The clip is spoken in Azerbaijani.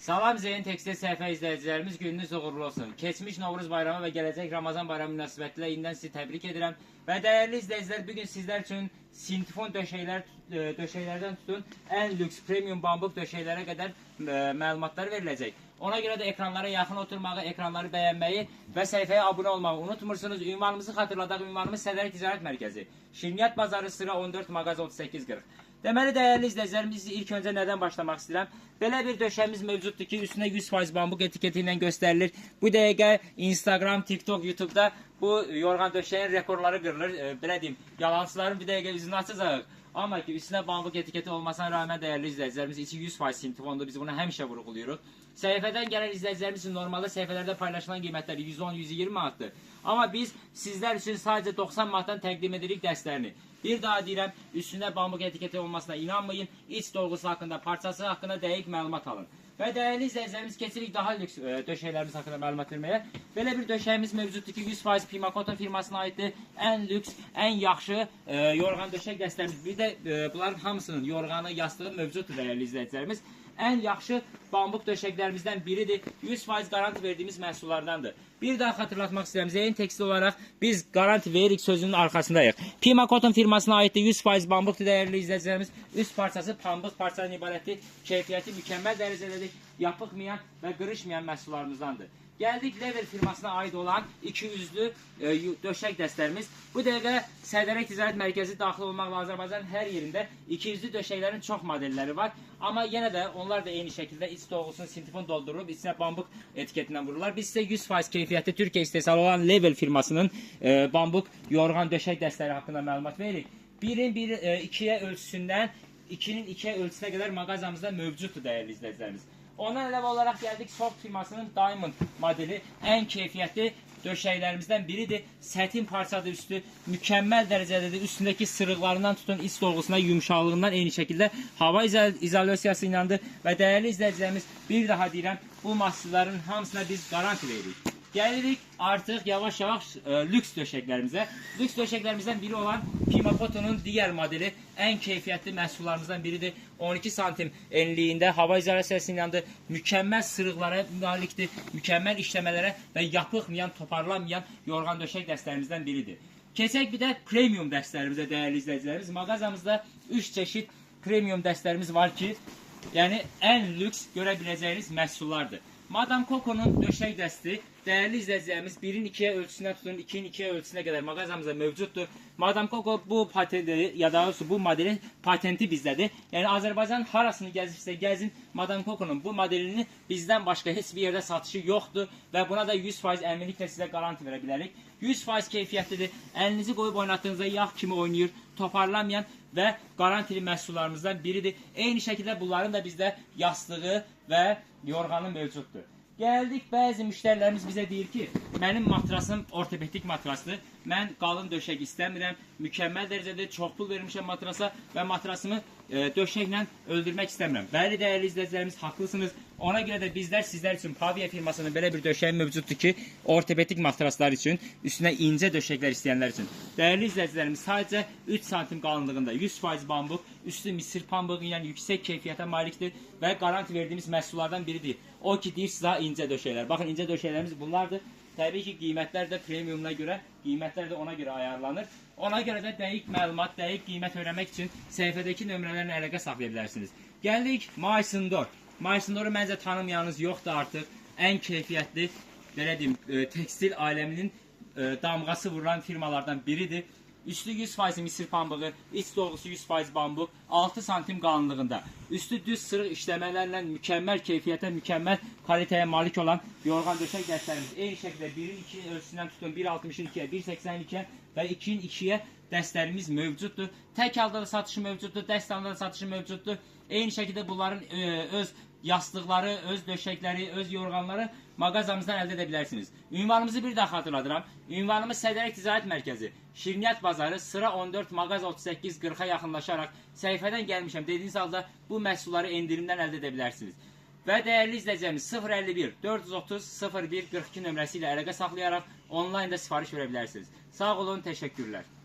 Salam Zeyn Tekstil səhifə izləyicilərimiz, gününüz uğurlu olsun. Keçmiş Novruz bayramı və gələcək Ramazan bayramı münasibətilə indən sizi təbrik edirəm. Və dəyərli izləyicilər, bugün sizlər üçün sintifon döşəklərdən tutun, ən lüks premium bambuk döşəklərə qədər məlumatlar veriləcək. Ona görə də ekranlara yaxın oturmağı, ekranları bəyənməyi və səhifəyə abunə olmağı unutmursunuz. Ünvanımızı xatırladaq, ünvanımız Sədər Ticarət Mərkəzi. Şirniyyat Bazarı, sıra 14, mağaza 3840. Deməli, dəyərli izləyicilərimiz, ilk öncə nədən başlamaq istəyirəm? Belə bir döşəmiz mövcuddur ki, üstünə 100% bambuk etiketi ilə göstərilir. Bu dəqiqə Instagram, TikTok, YouTube'da bu yorğan döşəyin rekorları qırılır. Belə deyim, yalancıların bir dəqiqə üzünü açacaq. Amma ki, üstünə bambuk etiketi olmasına rağmen dəyərli izləyicilərimiz, içi 100% sintifondur. Biz bunu həmişə vurğuluyuruq. Səhifədən gələn izləyicilərimiz üçün normalda səhifələrdə paylaşılan qiymətləri 110-120 manatdır. Amma biz sizlər üçün sadəcə 90 manatdan təqdim edirik dərslərini. Bir daha deyirəm, üstündə bambuk etiketi olmasına inanmayın. İç dolgusu haqqında, parçası haqqında dəqiq məlumat alın. Və dəyərli izləyicilərimiz, keçirik daha lüks döşəklərimiz haqqında məlumat verməyə. Belə bir döşəyimiz mövcuddur ki, 100% Pima Cotton firmasına aiddir. Ən lüks, ən yaxşı yorğan döşək dəstələrimiz. Bir də bunların hamısının yorğanı, yastığı mövcuddur dəyərli izləyicilərimiz. Ən yaxşı bambuk döşəklərimizdən biridir. 100% garanti verdiyimiz məhsullardandır. Bir daha xatırlatmaq istəyirəm. Zeyn Tekstil olaraq biz garanti veririk sözünün arxasındayıq. Pima Cotton firmasına aiddir. 100% bambukdur dəyərli izləyicilərimiz. Üst parçası pambıq parçadan ibarətdir. Keyfiyyəti mükəmməl dərəcədədir. Yapıqmayan və qırışmayan məhsullarımızdandır. Gəldik Level firmasına aid olan 200'lü döşək dəstlərimiz. Bu dəqiqə Sədərək Ticarət Mərkəzi daxil olmaqla Azərbaycanın hər yerində 200'lü döşəklərin çox modelləri var. Amma yenə də onlar da eyni şəkildə iç dolgusunu sintifon doldurulub, içinə bambuk etiketindən vururlar. Biz sizə 100% keyfiyyətli Türkiyə istehsalı olan Level firmasının bambuk yorğan döşək dəstləri haqqında məlumat veririk. 1'in 2'ye ölçüsündən 2'nin 2'ye ölçüsünə qədər mağazamızda mövcuddur dəyərli izləyicilərimiz. Ondan əlavə olaraq gəldik Soft firmasının Diamond modeli. Ən keyfiyyətli döşəklərimizdən biridir. Sətin parçadır üstü. Mükəmməl dərəcədədir. Üstündəki sırıqlarından tutun iç dolgusuna, yumuşaqlığından eyni şəkildə hava izolyasiyası ilandır. Və dəyərli izləyicilərimiz, bir daha deyirəm, bu məhsulların hamısına biz garanti veririk. Gəlirik artıq yavaş-yavaş lüks döşəklərimizə. Lüks döşəklərimizdən biri olan Pima Cotton'un digər modeli ən keyfiyyətli məhsullarımızdan biridir. 12 santim enliyində hava izolyasiyası ilandır. Mükəmməl sırıqlara malikdir. Mükəmməl işləmələrə və yapıqmayan, toparlanmayan yorğan döşək dəstlərimizdən biridir. Keçək bir də premium dəstlərimizə dəyərli izləyicilərimiz. Mağazamızda 3 çeşid premium dəstlərimiz var ki, yəni ən lüks görə biləcəyiniz məhsullardır. Madame Coco'nun döşək dəsti dəyərli izləyicilərimiz 1'in 2'ye ölçüsünə tutun, 2'nin 2'ye ölçüsünə qədər mağazamızda mövcuddur. Madame Coco bu patenti, ya da doğrusu bu modelin patenti bizdədir. Yəni Azərbaycan harasını gəzirsə gəzin, Madame Coco'nun bu modelini bizdən başqa heç bir yerdə satışı yoxdur və buna da 100% əminliklə sizə garanti verə bilərik. 100% keyfiyyətlidir. Əlinizi qoyub oynatdığınızda yağ kimi oynayır, toparlanmayan və garantili məhsullarımızdan biridir. Eyni şəkildə bunların da bizdə yastığı və yorğanı mövcuddur. Gəldik, bəzi müştərilərimiz bizə deyir ki, mənim matrasım ortopedik matrasdır. Mən qalın döşək istəmirəm. Mükəmməl dərəcədə çox pul vermişəm matrasa və matrasımı döşəklə öldürmək istəmirəm. Bəli, dəyərli izləyicilərimiz, haqlısınız. Ona görə də bizlər sizlər üçün Pavia firmasının belə bir döşəyi mövcuddur ki, ortopedik matraslar üçün, üstünə incə döşəklər istəyənlər üçün. Dəyərli izləyicilərimiz, sadəcə 3 santim qalınlığında 100% bambuk, üstü misir pambığı ilə yüksək keyfiyyətə malikdir və garanti verdiyimiz məhsullardan biridir. O ki, deyir sizə incə döşəklər. Baxın, incə döşəklərimiz bunlardır. Təbii ki, qiymətlər də premiumuna görə, qiymətlər də ona görə ayarlanır. Ona görə də dəqiq məlumat, dəqiq qiymət öyrənmək üçün səhifədəki nömrələrlə əlaqə saxlaya bilərsiniz. Gəldik Maysindor. Maysindoru məncə tanımayanınız yoxdur artıq. Ən keyfiyyətli, belə deyim, tekstil aləminin damğası vurulan firmalardan biridir. Üstü 100% misir pambığı, iç dolgusu 100% bambuk, 6 santim qalınlığında. Üstü düz sırıq işləmələrlə mükəmməl keyfiyyətə, mükəmməl kalitəyə malik olan yorğan döşək dəstlərimiz. Eyni şəkildə 1'in 2 ölçüsündən tutun 1.62'ye, 1.82'ye və 2'in 2'ye dəstlərimiz mövcuddur. Tək halda da satışı mövcuddur, dəst halda da satışı mövcuddur. Eyni şəkildə bunların öz yastıqları, öz döşəkləri, öz yorğanları mağazamızdan əldə edə bilərsiniz. Ünvanımızı bir daha xatırladıram. Ünvanımız Sədərək Ticarət Mərkəzi, Şirniyyat Bazarı, sıra 14, mağaza 3840'a yaxınlaşaraq səhifədən gəlmişəm dediyiniz halda bu məhsulları endirimdən əldə edə bilərsiniz. Və dəyərli izləyicilərimiz 051 430 01 42 nömrəsi ilə əlaqə saxlayaraq onlayn da sifariş verə bilərsiniz. Sağ olun, təşəkkürlər.